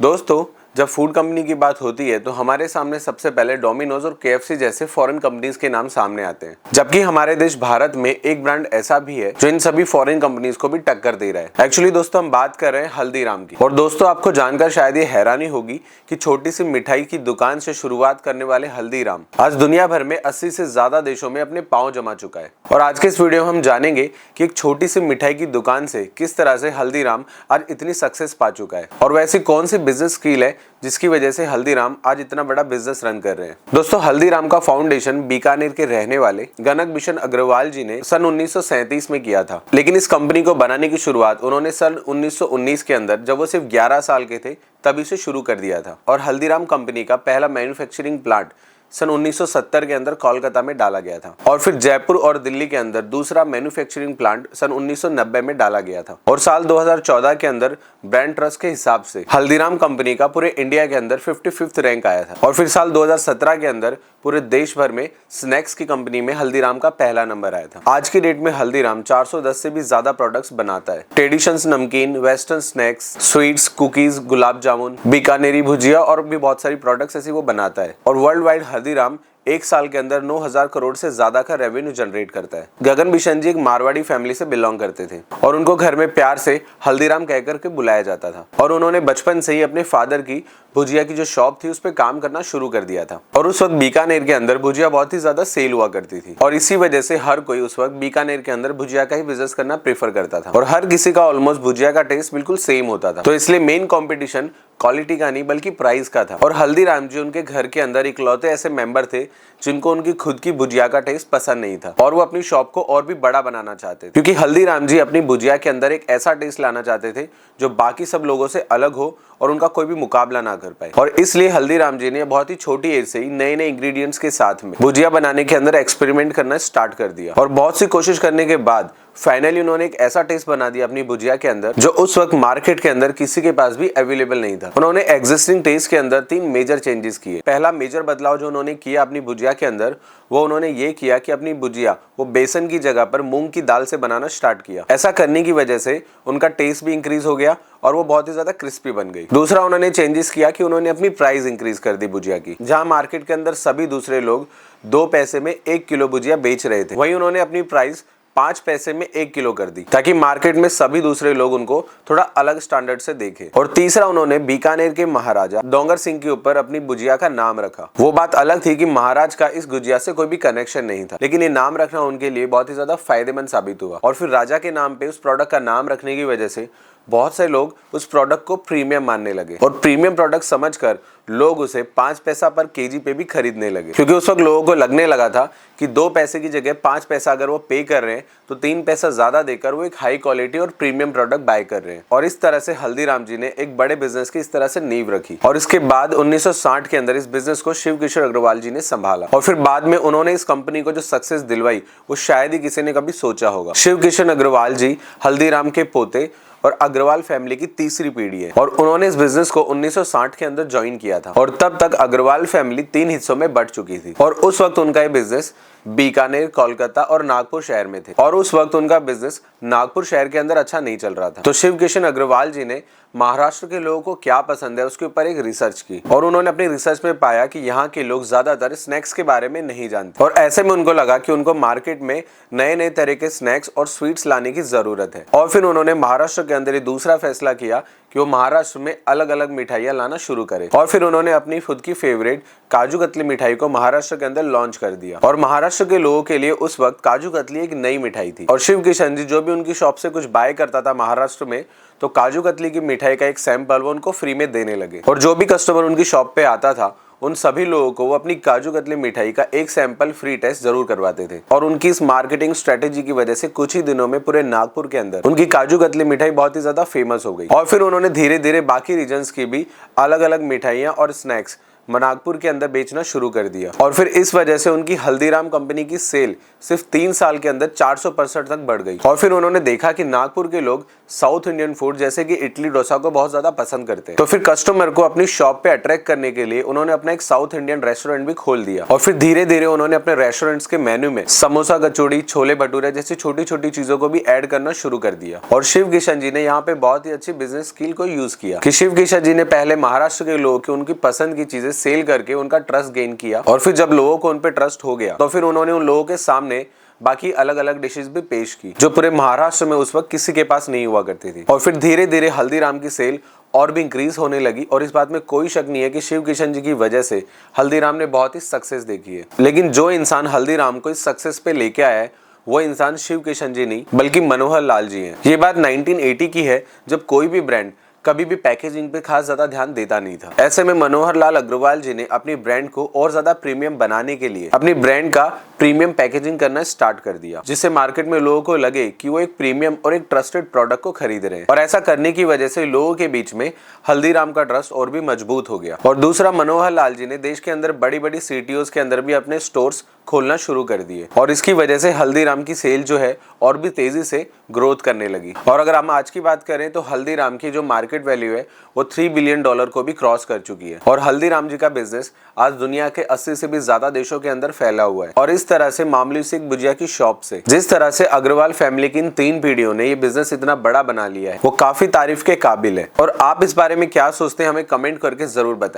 दोस्तों, जब food company की बात होती है तो हमारे सामने सबसे पहले डोमिनोज और केएफसी जैसे फॉरेन कंपनीज के नाम सामने आते हैं। जबकि हमारे देश भारत में एक ब्रांड ऐसा भी है जो इन सभी फॉरेन कंपनीज को भी टक्कर दे रहा है। एक्चुअली दोस्तों, हम बात कर रहे हैं हल्दीराम की। और दोस्तों, आपको जानकर शायद ये हैरानी होगी कि छोटी सी मिठाई की दुकान से शुरुआत करने वाले हल्दीराम आज दुनिया भर में 80 से ज्यादा देशों में अपने पांव जमा चुका है। और आज के इस वीडियो में हम जानेंगे कि एक छोटी सी मिठाई की दुकान से किस तरह से हल्दीराम आज इतनी सक्सेस पा चुका है और वैसी कौन सी बिजनेस स्किल है जिसकी वजह से हल्दीराम आज इतना बड़ा बिजनेस रन कर रहे हैं। दोस्तों, हल्दीराम का फाउंडेशन बीकानेर के रहने वाले गनक बिशन अग्रवाल जी ने सन 1937 में किया था। लेकिन इस कंपनी को बनाने की शुरुआत उन्होंने सन 1919 के अंदर, जब वो सिर्फ 11 साल के थे, तभी से शुरू कर दिया था। और हल्दीराम कंपनी का पहला मैन्युफैक्चरिंग प्लांट सन 1970 के अंदर कोलकाता में डाला गया था। और फिर जयपुर और दिल्ली के अंदर दूसरा मैन्युफैक्चरिंग प्लांट सन 1990 में डाला गया था। और साल 2014 के अंदर ब्रांड ट्रस्ट के हिसाब से हल्दीराम कंपनी का पूरे इंडिया के अंदर 55th रैंक आया था। और फिर साल 2017 के अंदर पूरे देश भर में स्नैक्स की कंपनी में हल्दीराम का पहला नंबर आया था। आज की डेट में हल्दीराम 410 से भी ज्यादा प्रोडक्ट्स बनाता है। ट्रेडिशंस नमकीन, western snacks, sweets, cookies, gulab jamun, बीकानेरी भुजिया और भी बहुत सारी प्रोडक्ट्स ऐसी वो बनाता है। और वर्ल्ड वाइड हल्दीराम एक साल के अंदर 9,000 करोड़ से ज्यादा का रेवेन्यू जनरेट करता है। गगन बिशन जी एक मारवाड़ी फैमिली से बिलोंग करते थे और उनको घर में प्यार से हल्दीराम कहकर के बुलाया जाता था। और उन्होंने बचपन से ही अपने फादर की भुजिया की जो शॉप थी उस पर काम करना शुरू कर दिया था। और उस वक्त बीकानेर के अंदर भुजिया बहुत ही ज्यादा सेल हुआ करती थी और इसी वजह से हर कोई उस वक्त बीकानेर के अंदर भुजिया का ही बिजनेस करना प्रेफर करता था। और हर किसी का ऑलमोस्ट भुजिया का टेस्ट बिल्कुल सेम होता था। तो इसलिए मेन कॉम्पिटिशन क्वालिटी का नहीं बल्कि प्राइस का था। और हल्दीराम जी उनके घर के अंदर इकलौते ऐसे मेंबर थे जिनको उनकी खुद की भुजिया का टेस्ट पसंद नहीं था और वो अपनी शॉप को और भी बड़ा बनाना चाहते थे, क्योंकि हल्दीराम जी अपनी भुजिया के अंदर एक ऐसा टेस्ट लाना चाहते थे जो बाकी सब लोगों से अलग हो और उनका कोई भी मुकाबला ना कर पाए। और इसलिए हल्दीराम जी ने बहुत ही छोटी एज से ही नए नए इंग्रेडिएंट्स के साथ में भुजिया बनाने के अंदर एक्सपेरिमेंट करना स्टार्ट कर दिया। और बहुत सी कोशिश करने के बाद फाइनली उन्होंने एक ऐसा टेस्ट बना दिया अपनी भुजिया के अंदर जो उस वक्त मार्केट के अंदर किसी के पास भी अवेलेबल नहीं था। उन्होंने एग्जिस्टिंग टेस्ट के अंदर 3 मेजर चेंजेस किए। पहला मेजर बदलाव जो उन्होंने किया अपनी भुजिया के अंदर, वो उन्होंने ये किया कि अपनी भुजिया वो बेसन की जगह पर मूंग की दाल से बनाना स्टार्ट किया। ऐसा करने की वजह से उनका टेस्ट भी इंक्रीज हो गया और वो बहुत ही ज्यादा क्रिस्पी बन गई। दूसरा उन्होंने चेंजेस किया कि उन्होंने अपनी प्राइस इंक्रीज कर दी भुजिया की। जहां मार्केट के अंदर सभी दूसरे लोग 2 पैसे में 1 किलो भुजिया बेच रहे थे, वहीं उन्होंने अपनी प्राइस 5 पैसे में 1 किलो कर दी, ताकि मार्केट में सभी दूसरे लोग उनको थोड़ा अलग स्टैंडर्ड से देखें। और तीसरा उन्होंने बीकानेर के महाराजा डोंगर सिंह के ऊपर अपनी भुजिया का नाम रखा। वो बात अलग थी कि महाराज का इस भुजिया से कोई भी कनेक्शन नहीं था, लेकिन ये नाम रखना उनके लिए बहुत ही ज्यादा फायदेमंद साबित हुआ। और फिर राजा के नाम पे उस प्रोडक्ट का नाम रखने की वजह से बहुत से लोग उस प्रोडक्ट को प्रीमियम मानने लगे और प्रीमियम प्रोडक्ट समझकर लोग उसे 5 पैसा पर केजी पे भी खरीदने लगे, क्योंकि उस वक्त लोगों को लगने लगा था कि 2 पैसे की जगह 5 पैसा अगर वो पे कर रहे हैं तो 3 पैसा ज्यादा देकर वो एक हाई क्वालिटी और प्रीमियम प्रोडक्ट बाय कर रहे हैं। और इस तरह से हल्दीराम जी ने एक बड़े बिजनेस की इस तरह से नींव रखी। और इसके बाद 1960 के अंदर इस बिजनेस को शिव किशोर अग्रवाल जी ने संभाला। और फिर बाद में उन्होंने इस कंपनी को जो सक्सेस दिलवाई वो शायद ही किसी ने कभी सोचा होगा। शिव किशोर अग्रवाल जी हल्दीराम के पोते और अग्रवाल फैमिली की तीसरी पीढ़ी है और उन्होंने इस बिजनेस को 1960 के अंदर ज्वाइन किया था। और तब तक अग्रवाल फैमिली 3 हिस्सों में बंट चुकी थी और उस वक्त उनका ये बिजनेस बीकानेर, कोलकाता और नागपुर शहर में थे। और उस वक्त उनका बिजनेस नागपुर शहर के अंदर अच्छा नहीं चल रहा था। तो शिव किशन अग्रवाल जी ने महाराष्ट्र के लोगों को क्या पसंद है उसके ऊपर एक रिसर्च की और उन्होंने अपनी रिसर्च में पाया कि यहाँ के लोग ज्यादातर स्नैक्स के बारे में नहीं जानते। और ऐसे में उनको लगा कि उनको मार्केट में नए नए तरह के स्नैक्स और स्वीट्स लाने की जरूरत है। और फिर उन्होंने महाराष्ट्र के अंदर दूसरा फैसला किया कि वो महाराष्ट्र में अलग अलग मिठाइयां लाना शुरू करें। और फिर उन्होंने अपनी खुद की फेवरेट काजू कतली मिठाई को महाराष्ट्र के अंदर लॉन्च कर दिया। और महाराष्ट्र के लोगों के लिए उस वक्त काजू कतली एक नई मिठाई थी। और शिव किशन जी जो भी उनकी शॉप से कुछ बाय करता था महाराष्ट्र में, तो काजू कतली की मिठाई का एक सैंपल वो उनको फ्री में देने लगे। और जो भी कस्टमर उनकी शॉप पे आता था उन सभी लोगों को वो अपनी काजू कतली मिठाई का एक सैंपल फ्री टेस्ट जरूर करवाते थे। और उनकी इस मार्केटिंग स्ट्रेटेजी की वजह से कुछ ही दिनों में पूरे नागपुर के अंदर उनकी काजू कतली मिठाई बहुत ही ज्यादा फेमस हो गई। और फिर उन्होंने धीरे धीरे बाकी रीजन्स की भी अलग अलग मिठाइयां और स्नैक्स नागपुर के अंदर बेचना शुरू कर दिया। और फिर इस वजह से उनकी हल्दीराम कंपनी की सेल सिर्फ 3 साल के अंदर 400% तक बढ़ गई। और फिर उन्होंने देखा कि नागपुर के लोग साउथ इंडियन फूड जैसे कि इडली डोसा को बहुत ज्यादा पसंद करते हैं। तो फिर कस्टमर को अपनी शॉप पे अट्रैक्ट करने के लिए उन्होंने अपना एक साउथ इंडियन रेस्टोरेंट भी खोल दिया और फिर धीरे धीरे उन्होंने अपने रेस्टोरेंट्स के मेन्यू में समोसा, कचौड़ी, छोले भटूरे जैसी छोटी छोटी चीजों को भी ऐड करना शुरू कर दिया। और शिव किशन जी ने यहाँ पे बहुत ही अच्छी बिजनेस स्किल को यूज किया कि शिव किशन जी ने पहले महाराष्ट्र के लोगों की उनकी पसंद की चीजें सेल करके उनका ट्रस्ट गेन किया और फिर जब लोगों को उन पे ट्रस्ट हो गया तो फिर उन्होंने उन लोगों के सामने बाकी अलग अलग डिशेस भी पेश की जो पूरे महाराष्ट्र में उस वक्त किसी के पास नहीं हुआ करती थी। और फिर धीरे धीरे हल्दीराम की सेल और भी इंक्रीज होने लगी और इस बात में कोई शक नहीं है कि शिव किशन जी की वजह से हल्दीराम ने बहुत ही सक्सेस देखी है। लेकिन जो इंसान हल्दीराम को इस सक्सेस पे लेके आया है वो इंसान शिव किशन जी नहीं बल्कि मनोहर लाल जी हैं। ये बात 1980 की है जब कोई भी ब्रांड कभी भी पैकेजिंग पे खास ज्यादा ध्यान देता नहीं था। ऐसे में मनोहर लाल अग्रवाल जी ने अपनी ब्रांड को और ज्यादा प्रीमियम बनाने के लिए अपनी ब्रांड का प्रीमियम पैकेजिंग करना स्टार्ट कर दिया जिससे मार्केट में लोगों को लगे कि वो एक प्रीमियम और एक ट्रस्टेड प्रोडक्ट को खरीद रहे हैं। और ऐसा करने की वजह से लोगों के बीच में हल्दीराम का ट्रस्ट और भी मजबूत हो गया। और दूसरा, मनोहर लाल जी ने देश के अंदर बड़ी बड़ी सिटीज के अंदर भी अपने स्टोर्स खोलना शुरू कर दिए और इसकी वजह से हल्दीराम की सेल जो है और भी तेजी से ग्रोथ करने लगी। और अगर हम आज की बात करें तो हल्दीराम की जो मार्केट वैल्यू है वो $3 बिलियन को भी क्रॉस कर चुकी है। और हल्दीराम जी का बिजनेस आज दुनिया के 80 से भी ज्यादा देशों के अंदर फैला हुआ है। और इस तरह से मामूली सी एक भुजिया की शॉप से जिस तरह से अग्रवाल फैमिली की इन 3 पीढ़ियों ने ये बिजनेस इतना बड़ा बना लिया है वो काफी तारीफ के काबिल है। और आप इस बारे में क्या सोचते हैं हमें कमेंट करके जरूर बताएं।